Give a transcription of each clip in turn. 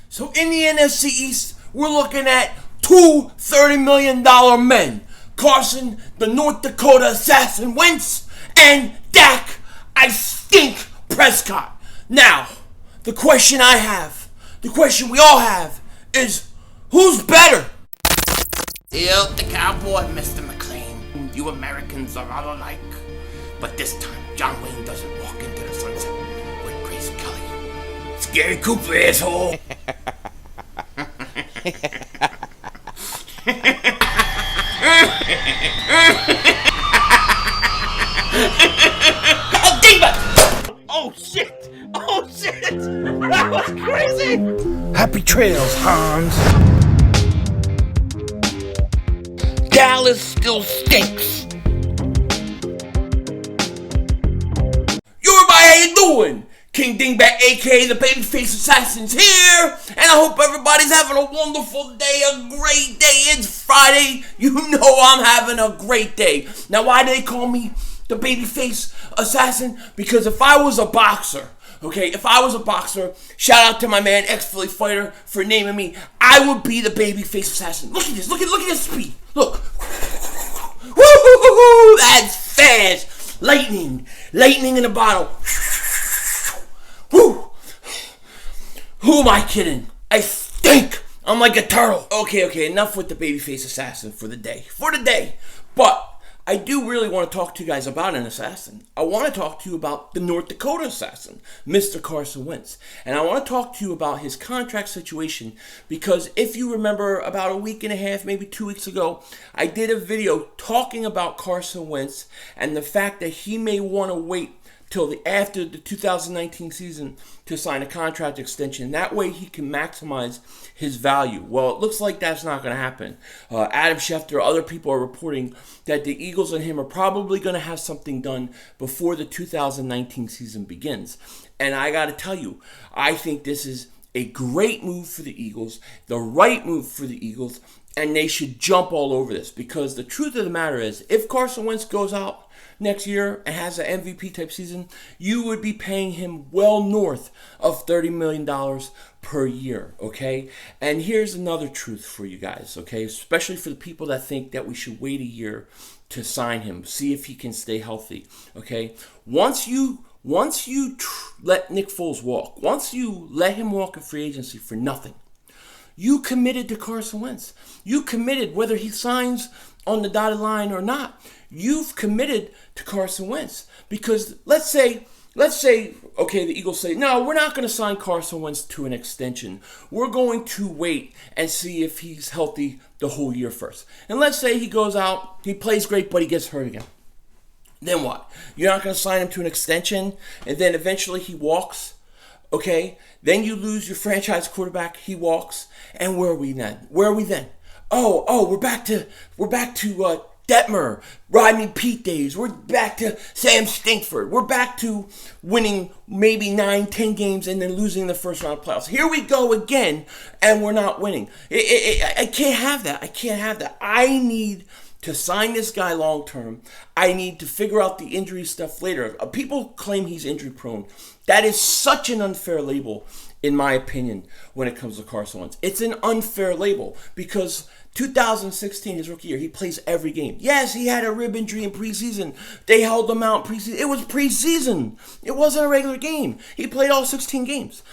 So in the NFC East, we're looking at two $30 million men. Carson, the North Dakota assassin Wentz, and Dak, I stink Prescott. Now, the question I have, the question we all have, is who's better? Still the cowboy, Mr. McLean. You Americans are all alike. But this time, John Wayne doesn't walk into the sunset with Grace Kelly. Scary Cooper, asshole. Oh, Diva! Oh, shit! Oh, shit! That was crazy! Happy trails, Hans. Dallas still stinks. Yo, everybody, how you doing? King Dingbat, aka the Babyface Assassin's here, and I hope everybody's having a wonderful day, a great day. It's Friday. You know I'm having a great day. Now, why do they call me the Babyface Assassin? Because if I was a boxer, shout out to my man, ex-Philly fighter, for naming me, I would be the Babyface Assassin. Look at this. Look at this speed. Look. Woo-hoo-hoo-hoo. That's fast. Lightning in a bottle. Woo! Who am I kidding? I stink! I'm like a turtle. Okay, enough with the Babyface Assassin for the day. But I do really want to talk to you guys about an assassin. I want to talk to you about the North Dakota assassin, Mr. Carson Wentz. And I want to talk to you about his contract situation because if you remember about a week and a half, maybe 2 weeks ago, I did a video talking about Carson Wentz and the fact that he may want to wait till after the 2019 season to sign a contract extension. That way he can maximize his value. Well, it looks like that's not going to happen. Adam Schefter, other people are reporting that the Eagles and him are probably going to have something done before the 2019 season begins. And I got to tell you, I think this is a great move for the Eagles, the right move for the Eagles, and they should jump all over this because the truth of the matter is, if Carson Wentz goes out next year and has an MVP type season, you would be paying him well north of $30 million per year, okay? And here's another truth for you guys, okay? Especially for the people that think that we should wait a year to sign him, see if he can stay healthy, okay? Once you let Nick Foles walk, once you let him walk in free agency for nothing, you committed to Carson Wentz. You committed whether he signs on the dotted line or not. You've committed to Carson Wentz because let's say, okay, the Eagles say, no, we're not going to sign Carson Wentz to an extension. We're going to wait and see if he's healthy the whole year first. And let's say he goes out, he plays great, but he gets hurt again. Then what? You're not going to sign him to an extension, and then eventually he walks. Okay, then you lose your franchise quarterback. He walks, and where are we then? Oh, we're back to Detmer, Rodney Pete days. We're back to Sam Stinkford. We're back to winning maybe 9-10 games and then losing the first round of playoffs. Here we go again, and we're not winning. I can't have that. I need to sign this guy long term. I need to figure out the injury stuff later. People claim he's injury prone. That is such an unfair label, in my opinion, when it comes to Carson Wentz. It's an unfair label because 2016, his rookie year, he plays every game. Yes, he had a rib injury in preseason. They held him out in preseason. It was preseason. It wasn't a regular game. He played all 16 games.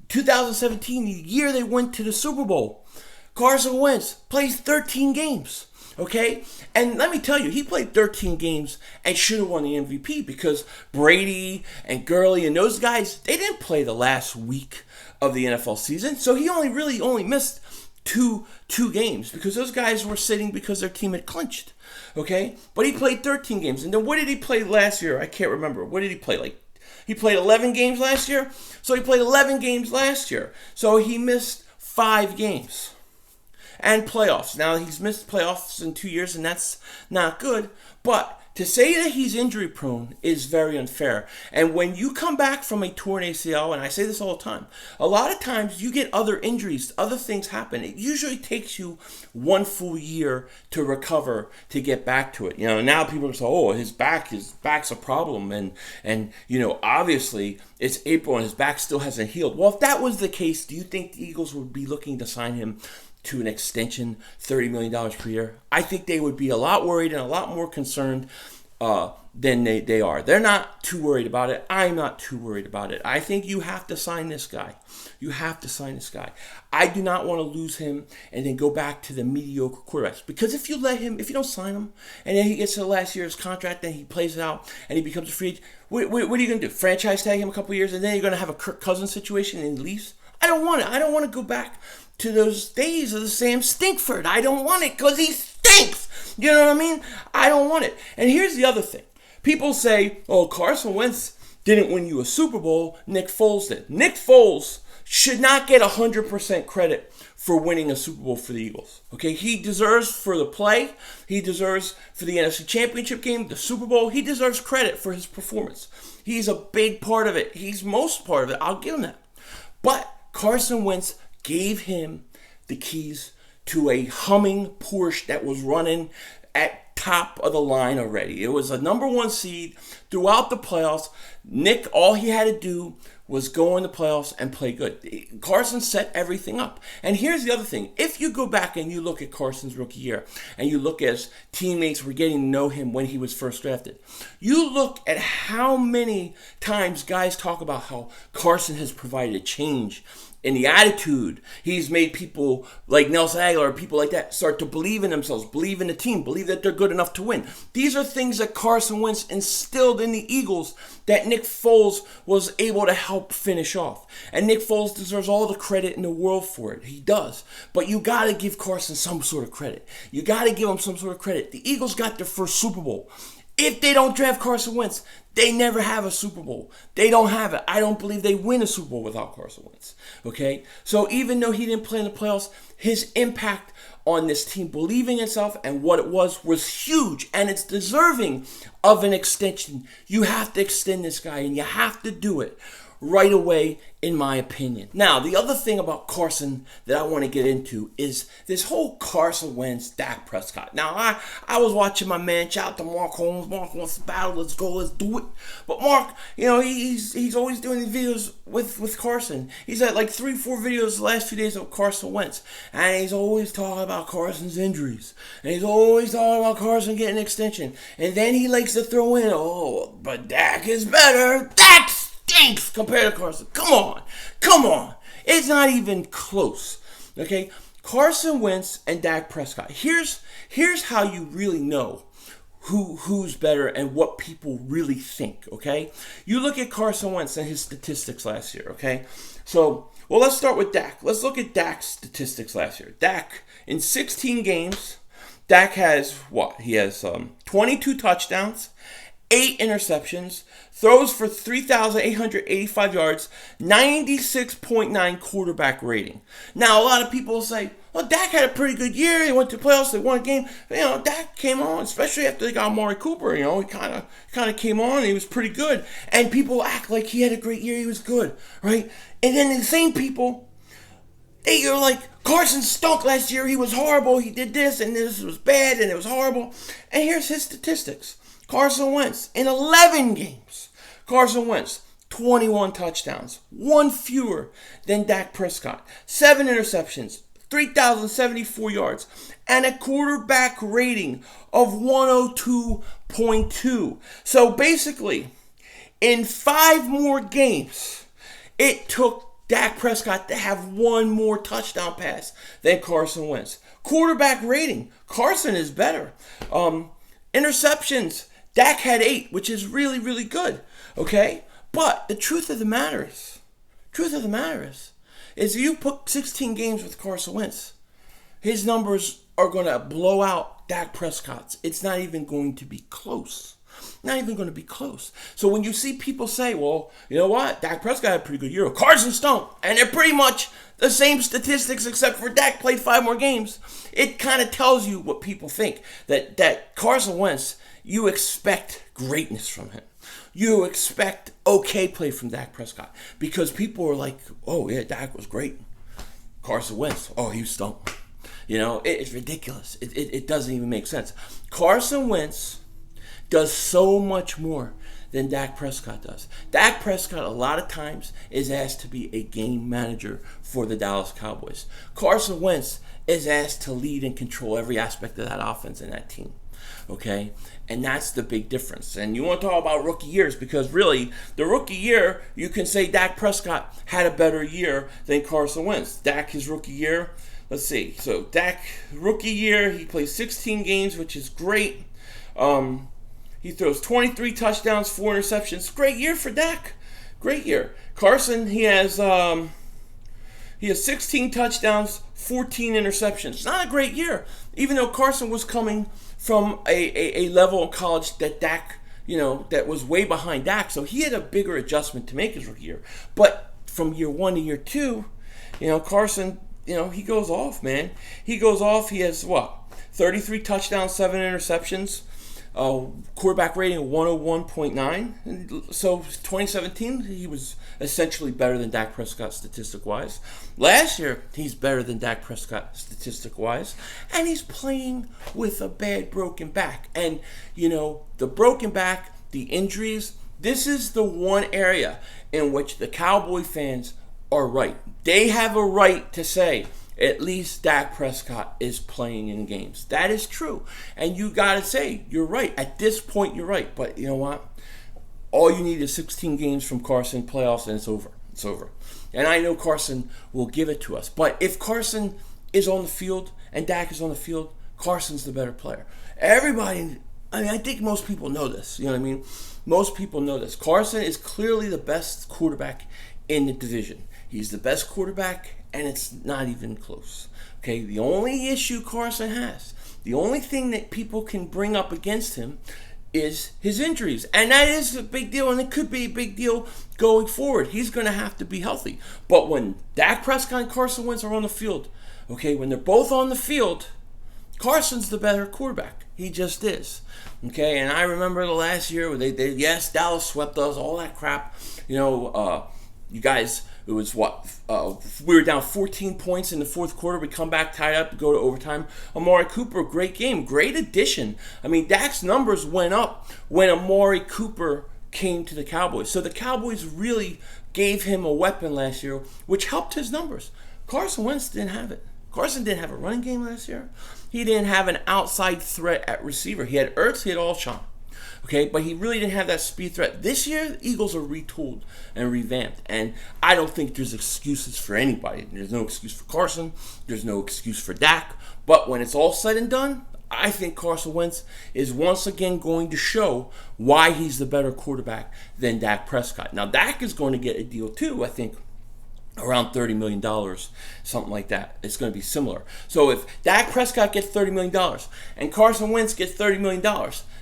2017, the year they went to the Super Bowl, Carson Wentz plays 13 games. Okay? And let me tell you, he played 13 games and should have won the MVP because Brady and Gurley and those guys, they didn't play the last week of the NFL season. So he only missed two games because those guys were sitting because their team had clinched. Okay? But he played 13 games. And then what did he play last year? I can't remember. What did he play? He played 11 games last year? So he played 11 games last year. So he missed 5 games. And playoffs. Now, he's missed playoffs in 2 years, and that's not good. But to say that he's injury prone is very unfair. And when you come back from a torn ACL, and I say this all the time, a lot of times you get other injuries, other things happen. It usually takes you one full year to recover, to get back to it. Now people say, oh, his back's a problem. And obviously it's April and his back still hasn't healed. Well, if that was the case, do you think the Eagles would be looking to sign him to an extension, $30 million per year? I think they would be a lot worried and a lot more concerned than they are. They're not too worried about it. I'm not too worried about it. I think you have to sign this guy. You have to sign this guy. I do not want to lose him and then go back to the mediocre quarterbacks. Because if you don't sign him, and then he gets to the last year of his contract, then he plays it out, and he becomes a free agent, what are you going to do? Franchise tag him a couple of years, and then you're going to have a Kirk Cousins situation and he leaves? I don't want it. I don't want to go back to those days of the Sam Stinkford. I don't want it because he stinks. You know what I mean? I don't want it. And here's the other thing. People say, oh, Carson Wentz didn't win you a Super Bowl. Nick Foles did. Nick Foles should not get 100% credit for winning a Super Bowl for the Eagles. Okay? He deserves for the play. He deserves for the NFC Championship game, the Super Bowl. He deserves credit for his performance. He's a big part of it. He's most part of it. I'll give him that. But Carson Wentz gave him the keys to a humming Porsche that was running at top of the line already. It was a number one seed throughout the playoffs. Nick, all he had to do was go in the playoffs and play good. Carson set everything up. And here's the other thing. If you go back and you look at Carson's rookie year, and you look as teammates were getting to know him when he was first drafted, you look at how many times guys talk about how Carson has provided a change in the attitude. He's made people like Nelson Aguilar, people like that, start to believe in themselves, believe in the team, believe that they're good enough to win. These are things that Carson Wentz instilled in the Eagles that Nick Foles was able to help finish off. And Nick Foles deserves all the credit in the world for it. He does. But you got to give Carson some sort of credit. You got to give him some sort of credit. The Eagles got their first Super Bowl. If they don't draft Carson Wentz, they never have a Super Bowl. They don't have it. I don't believe they win a Super Bowl without Carson Wentz. Okay? So even though he didn't play in the playoffs, his impact on this team believing in itself and what it was huge. And it's deserving of an extension. You have to extend this guy, and you have to do it right away, in my opinion. Now, the other thing about Carson that I want to get into is this whole Carson Wentz, Dak Prescott. Now, I was watching my man, shout out to Mark Holmes. Mark wants to battle. Let's go. Let's do it. But Mark, he's always doing these videos with Carson. He's had like 3-4 videos the last few days of Carson Wentz. And he's always talking about Carson's injuries. And he's always talking about Carson getting an extension. And then he likes to throw in, oh, but Dak is better. Dak stinks compared to Carson. Come on. It's not even close. Okay? Carson Wentz and Dak Prescott. Here's how you really know who's better and what people really think, okay? You look at Carson Wentz and his statistics last year, okay? So, well, let's start with Dak. Let's look at Dak's statistics last year. Dak, in 16 games, Dak has what? He has 22 touchdowns, 8 interceptions, throws for 3,885 yards, 96.9 quarterback rating. Now, a lot of people say, well, Dak had a pretty good year. He went to playoffs. They won a game. Dak came on, especially after they got Amari Cooper. He kind of came on. And he was pretty good. And people act like he had a great year. He was good, right? And then the same people, you're like, Carson stunk last year. He was horrible. He did this, and this was bad, and it was horrible. And here's his statistics. Carson Wentz, in 11 games, Carson Wentz, 21 touchdowns, 1 fewer than Dak Prescott, 7 interceptions, 3,074 yards, and a quarterback rating of 102.2. So basically, in 5 more games, it took Dak Prescott to have 1 more touchdown pass than Carson Wentz. Quarterback rating, Carson is better. Interceptions, Dak had 8, which is really, really good, okay? But the truth of the matter is if you put 16 games with Carson Wentz, his numbers are going to blow out Dak Prescott's. It's not even going to be close. Not even going to be close. So when you see people say, well, you know what? Dak Prescott had a pretty good year. Carson stunk. And they're pretty much the same statistics except for Dak played 5 more games. It kind of tells you what people think. That Carson Wentz you expect greatness from him. You expect okay play from Dak Prescott because people are like, oh yeah, Dak was great. Carson Wentz, oh, he stunk. It's ridiculous. It doesn't even make sense. Carson Wentz does so much more than Dak Prescott does. Dak Prescott, a lot of times, is asked to be a game manager for the Dallas Cowboys. Carson Wentz is asked to lead and control every aspect of that offense and that team. Okay? And that's the big difference. And you want to talk about rookie years because really, the rookie year, you can say Dak Prescott had a better year than Carson Wentz. Dak, his rookie year, let's see. So Dak, rookie year, he plays 16 games, which is great. He throws 23 touchdowns, 4 interceptions. Great year for Dak. Great year. Carson, he has 16 touchdowns, 14 interceptions. Not a great year, even though Carson was coming from a level in college that Dak, that was way behind Dak. So he had a bigger adjustment to make his rookie year. But from year 1 to year 2, Carson, he goes off, man. He goes off. He has 33 touchdowns, 7 interceptions. Quarterback rating of 101.9. So 2017, he was essentially better than Dak Prescott statistic-wise. Last year, he's better than Dak Prescott statistic-wise. And he's playing with a bad broken back. And, the broken back, the injuries, this is the one area in which the Cowboy fans are right. They have a right to say, at least Dak Prescott is playing in games. That is true. And you got to say, you're right. At this point, you're right. But you know what? All you need is 16 games from Carson, playoffs, and it's over. It's over. And I know Carson will give it to us. But if Carson is on the field and Dak is on the field, Carson's the better player. Everybody, I think most people know this. You know what I mean? Most people know this. Carson is clearly the best quarterback in the division. He's the best quarterback, and it's not even close. Okay, the only issue Carson has, the only thing that people can bring up against him is his injuries. And that is a big deal, and it could be a big deal going forward. He's going to have to be healthy. But when Dak Prescott and Carson Wentz are on the field, okay, when they're both on the field, Carson's the better quarterback. He just is. Okay, and I remember the last year where yes, Dallas swept us, all that crap. You guys, it was we were down 14 points in the fourth quarter. We come back tied up, go to overtime. Amari Cooper, great game, great addition. I mean, Dak's numbers went up when Amari Cooper came to the Cowboys. So the Cowboys really gave him a weapon last year, which helped his numbers. Carson Wentz didn't have it. Carson didn't have a running game last year. He didn't have an outside threat at receiver. He had Ertz, he had Alshon. Okay, but he really didn't have that speed threat. This year, the Eagles are retooled and revamped. And I don't think there's excuses for anybody. There's no excuse for Carson. There's no excuse for Dak. But when it's all said and done, I think Carson Wentz is once again going to show why he's the better quarterback than Dak Prescott. Now, Dak is going to get a deal too, I think, around $30 million, something like that. It's going to be similar. So if Dak Prescott gets $30 million and Carson Wentz gets $30 million,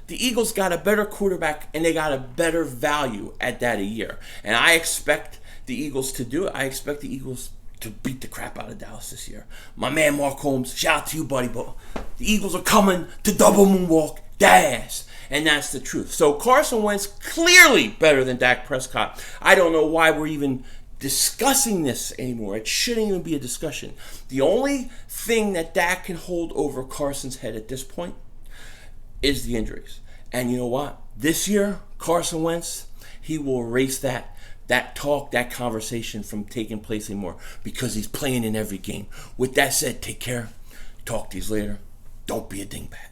the Eagles got a better quarterback and they got a better value at that a year. And I expect the Eagles to do it. I expect the Eagles to beat the crap out of Dallas this year. My man Mark Holmes, shout out to you, buddy. But the Eagles are coming to double moonwalk that ass. And that's the truth. So Carson Wentz clearly better than Dak Prescott. I don't know why we're even discussing this anymore. It shouldn't even be a discussion. The only thing that Dak can hold over Carson's head at this point is the injuries. And you know what? This year, Carson Wentz, he will erase that talk, that conversation from taking place anymore because he's playing in every game. With that said, take care. Talk to you later. Don't be a dingbat.